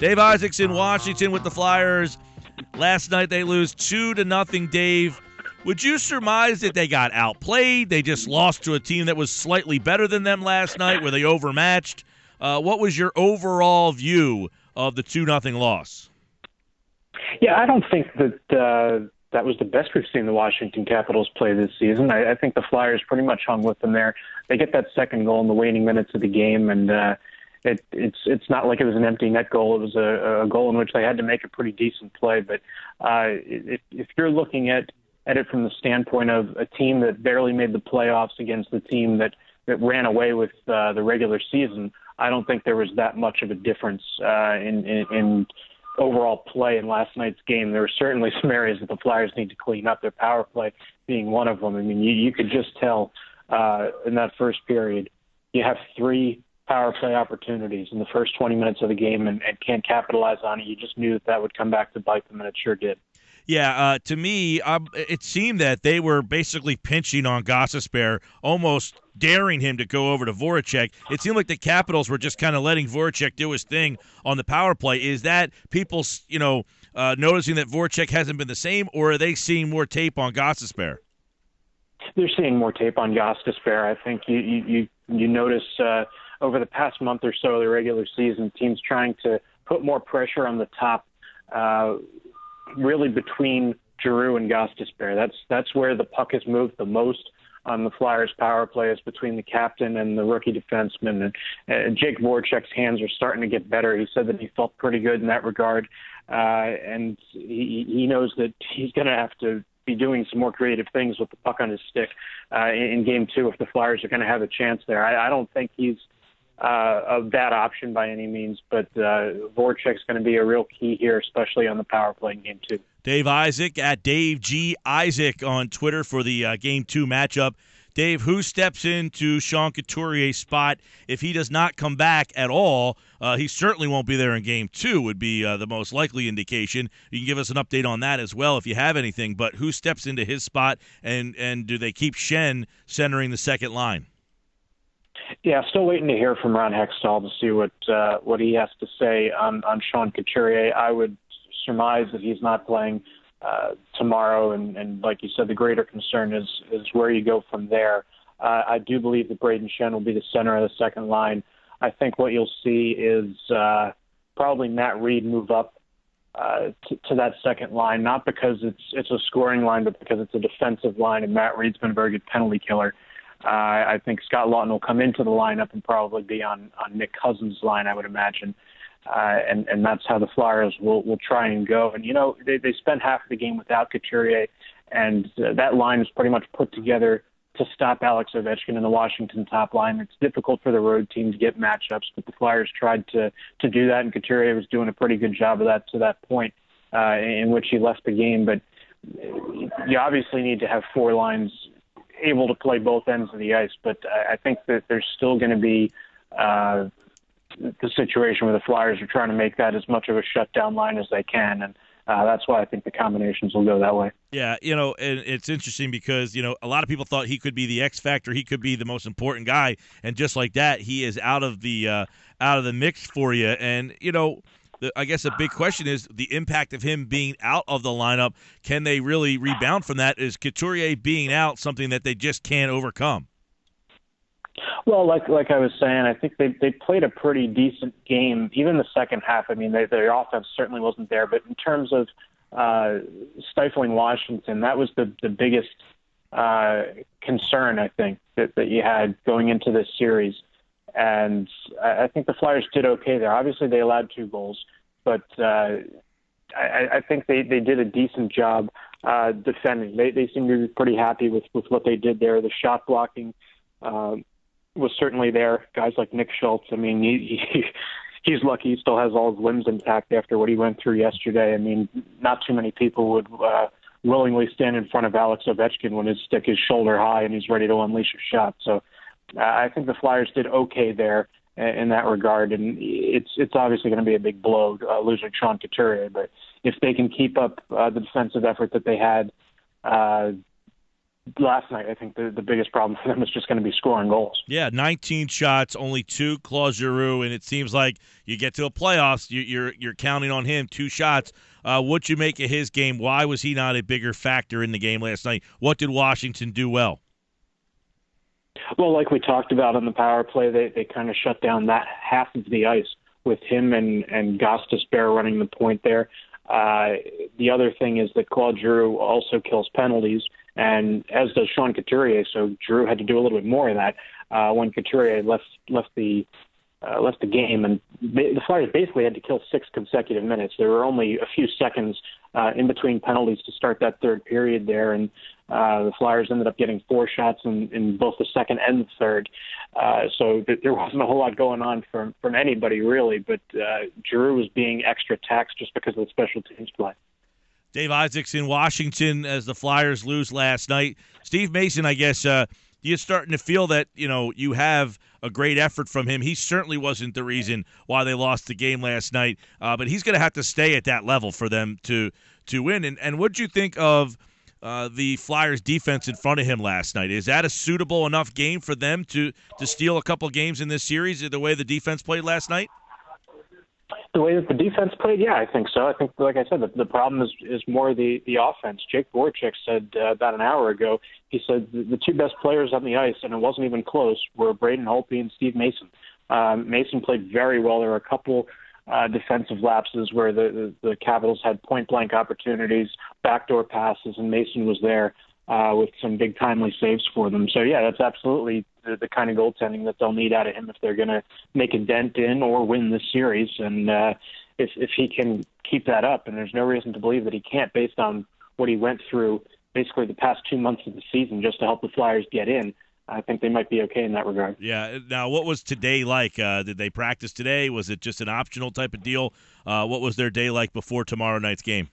Dave Isaacs in Washington with the Flyers. Last night they lose 2-0, Dave. Would you surmise that they got outplayed? They just lost to a team that was slightly better than them last night? Were they overmatched? What was your overall view of the 2-0 loss? Yeah, I don't think that that was the best we've seen the Washington Capitals play this season. I think the Flyers pretty much hung with them there. They get that second goal in the waning minutes of the game, and it's not like it was an empty net goal. It was a goal in which they had to make a pretty decent play. But if you're looking at it from the standpoint of a team that barely made the playoffs against the team that ran away with the regular season, I don't think there was that much of a difference in overall play in last night's game. There were certainly some areas that the Flyers need to clean up, their power play being one of them. I mean, you could just tell in that first period, you have 3 power play opportunities in the first 20 minutes of the game and can't capitalize on it. You just knew that would come back to bite them, and it sure did. Yeah, to me, it seemed that they were basically pinching on Gostisbehere, almost daring him to go over to Voracek. It seemed like the Capitals were just kind of letting Voracek do his thing on the power play. Is that people, noticing that Voracek hasn't been the same, or are they seeing more tape on Gostisbehere? They're seeing more tape on Gostisbehere. I think you notice over the past month or so of the regular season, teams trying to put more pressure on the top, really between Giroux and Gostisbehere. That's where the puck has moved the most on the Flyers' power play, is between the captain and the rookie defenseman. And Jake Voracek's hands are starting to get better. He said that he felt pretty good in that regard, and he knows that he's going to have to be doing some more creative things with the puck on his stick in Game 2 if the Flyers are going to have a chance there. I don't think he's a bad option by any means, but Voracek's going to be a real key here, especially on the power play in Game 2. Dave Isaac at Dave G. Isaac on Twitter for the Game 2 matchup. Dave, who steps into Sean Couturier's spot if he does not come back at all? He certainly won't be there in Game 2 would be the most likely indication. You can give us an update on that as well if you have anything. But who steps into his spot, and do they keep Schenn centering the second line? Yeah, still waiting to hear from Ron Hextall to see what he has to say on Sean Couturier. I would surmise that he's not playing tomorrow, and like you said, the greater concern is where you go from there. I do believe that Brayden Schenn will be the center of the second line. I think what you'll see is probably Matt Reed move up to that second line, not because it's a scoring line, but because it's a defensive line, and Matt Reed's been a very good penalty killer. I think Scott Lawton will come into the lineup and probably be on Nick Cousins' line, I would imagine. And that's how the Flyers will try and go. And, they spent half of the game without Couturier, and that line is pretty much put together to stop Alex Ovechkin in the Washington top line. It's difficult for the road team to get matchups, but the Flyers tried to do that, and Couturier was doing a pretty good job of that to that point in which he left the game. But you obviously need to have 4 lines able to play both ends of the ice, but I think that there's still going to be the situation where the Flyers are trying to make that as much of a shutdown line as they can, and that's why I think the combinations will go that way. Yeah, and it's interesting because, a lot of people thought he could be the X factor, he could be the most important guy, and just like that, he is out of the mix for you. And, I guess a big question is the impact of him being out of the lineup. Can they really rebound from that? Is Couturier being out something that they just can't overcome? Well, like I was saying, I think they played a pretty decent game, even the second half. I mean, their offense certainly wasn't there, but in terms of stifling Washington, that was the biggest concern, I think, that you had going into this series. And I think the Flyers did okay there. Obviously, they allowed 2 goals, but I think they did a decent job defending. They seem to be pretty happy with what they did there. The shot blocking was certainly there. Guys like Nick Schultz, I mean, he's lucky he still has all his limbs intact after what he went through yesterday. I mean, not too many people would willingly stand in front of Alex Ovechkin when his stick is shoulder high and he's ready to unleash a shot. So I think the Flyers did okay there in that regard, and it's obviously going to be a big blow losing Sean Couturier. But if they can keep up the defensive effort that they had last night, I think the biggest problem for them is just going to be scoring goals. Yeah, 19 shots, only 2 Claude Giroux, and it seems like you get to the playoffs, you're counting on him, 2 shots. What'd you make of his game? Why was he not a bigger factor in the game last night? What did Washington do well? Well, like we talked about on the power play, they kind of shut down that half of the ice with him and Gostisbehere running the point there. The other thing is that Claude Giroux also kills penalties, and as does Sean Couturier. So Giroux had to do a little bit more of that when Couturier left the game, and the Flyers basically had to kill 6 consecutive minutes. There were only a few seconds in between penalties to start that third period there, and the Flyers ended up getting 4 shots in both the second and the third. So there wasn't a whole lot going on from anybody really, but Giroux was being extra taxed just because of the special teams play. Dave Isaacs in Washington as the Flyers lose last night. Steve Mason, I guess, you're starting to feel that, you have a great effort from him. He certainly wasn't the reason why they lost the game last night, but he's going to have to stay at that level for them to win. And what did you think of the Flyers' defense in front of him last night? Is that a suitable enough game for them to steal a couple games in this series, the way the defense played last night? The way that the defense played, yeah, I think so. I think, like I said, the problem is more the offense. Jake Voracek said about an hour ago, he said the 2 best players on the ice, and it wasn't even close, were Braden Holtby and Steve Mason. Mason played very well. There were a couple defensive lapses where the Capitals had point-blank opportunities, backdoor passes, and Mason was there with some big timely saves for them. So, yeah, that's absolutely the kind of goaltending that they'll need out of him if they're going to make a dent in or win this series. And if he can keep that up, and there's no reason to believe that he can't based on what he went through basically the past 2 months of the season just to help the Flyers get in, I think they might be okay in that regard. Yeah. Now, what was today like? Did they practice today? Was it just an optional type of deal? What was their day like before tomorrow night's game?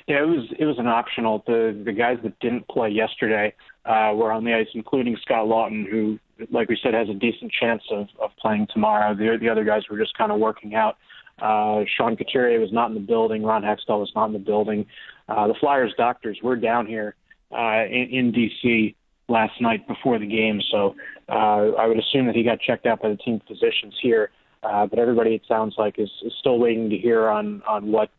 Yeah, it was an optional. The guys that didn't play yesterday were on the ice, including Scott Lawton, who, like we said, has a decent chance of playing tomorrow. The other guys were just kind of working out. Sean Couturier was not in the building. Ron Hextall was not in the building. The Flyers doctors were down here in D.C. last night before the game, so I would assume that he got checked out by the team physicians here. But everybody, it sounds like, is still waiting to hear on what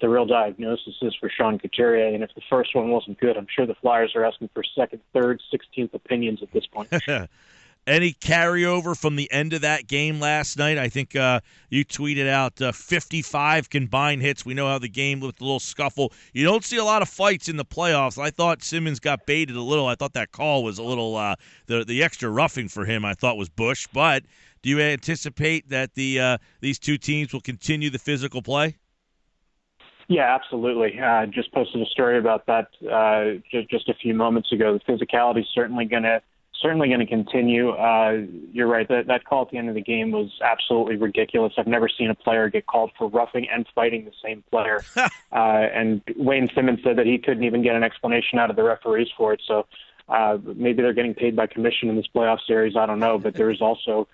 the real diagnosis is for Sean Couturier. And if the first one wasn't good, I'm sure the Flyers are asking for second, third, 16th opinions at this point. Any carryover from the end of that game last night? I think you tweeted out 55 combined hits. We know how the game with a little scuffle. You don't see a lot of fights in the playoffs. I thought Simmons got baited a little. I thought that call was a little the extra roughing for him, I thought, was Bush. But do you anticipate that these two teams will continue the physical play? Yeah, absolutely. Just posted a story about that just a few moments ago. The physicality is certainly going to continue. You're right. That call at the end of the game was absolutely ridiculous. I've never seen a player get called for roughing and fighting the same player. And Wayne Simmons said that he couldn't even get an explanation out of the referees for it. So maybe they're getting paid by commission in this playoff series. I don't know. But there was also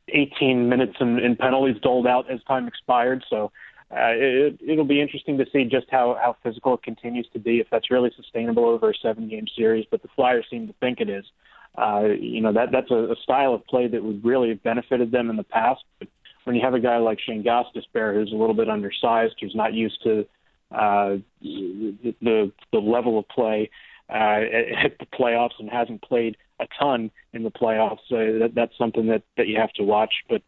18 minutes in penalties doled out as time expired. So it'll be interesting to see just how physical it continues to be, if that's really sustainable over a 7-game series. But the Flyers seem to think it is. That's a style of play that would really have benefited them in the past. But when you have a guy like Shane Gostisbehere, who's a little bit undersized, who's not used to the level of play at the playoffs and hasn't played a ton in the playoffs, that's something that you have to watch. But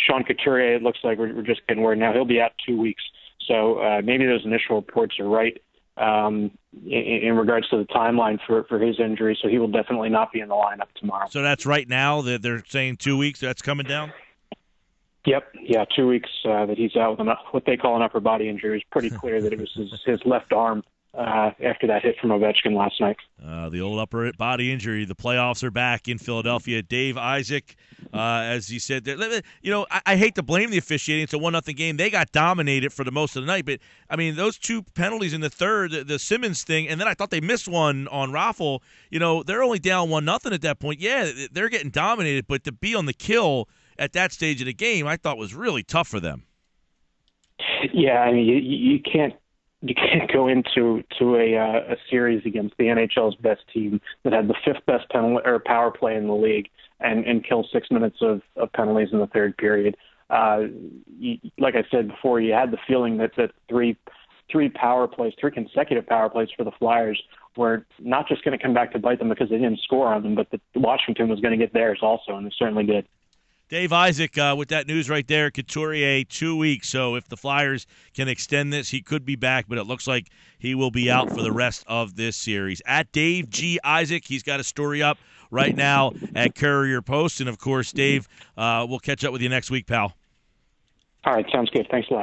Sean Couturier, it looks like we're just getting word now, he'll be out 2 weeks. So maybe those initial reports are right in regards to the timeline for his injury. So he will definitely not be in the lineup tomorrow. So that's right now that they're saying 2 weeks. That's coming down? Yep. Yeah, 2 weeks that he's out with what they call an upper body injury. It's pretty clear that it was his left arm after that hit from Ovechkin last night. The old upper body injury. The playoffs are back in Philadelphia. Dave Isaac, as you said, I hate to blame the officiating. It's a 1-0 game. They got dominated for the most of the night. But, I mean, those 2 penalties in the third, the Simmons thing, and then I thought they missed one on Raffle. They're only down 1-0 at that point. Yeah, they're getting dominated. But to be on the kill at that stage of the game, I thought was really tough for them. Yeah, I mean, you can't you can't go into a series against the NHL's best team that had the fifth best penalty or power play in the league and kill 6 minutes of penalties in the third period. Like I said before, you had the feeling that three consecutive power plays for the Flyers were not just going to come back to bite them because they didn't score on them, but that Washington was going to get theirs also, and they certainly did. Dave Isaac, with that news right there, Couturier 2 weeks. So if the Flyers can extend this, he could be back, but it looks like he will be out for the rest of this series. At Dave G. Isaac, he's got a story up right now at Courier Post. And, of course, Dave, we'll catch up with you next week, pal. All right, sounds good. Thanks a lot.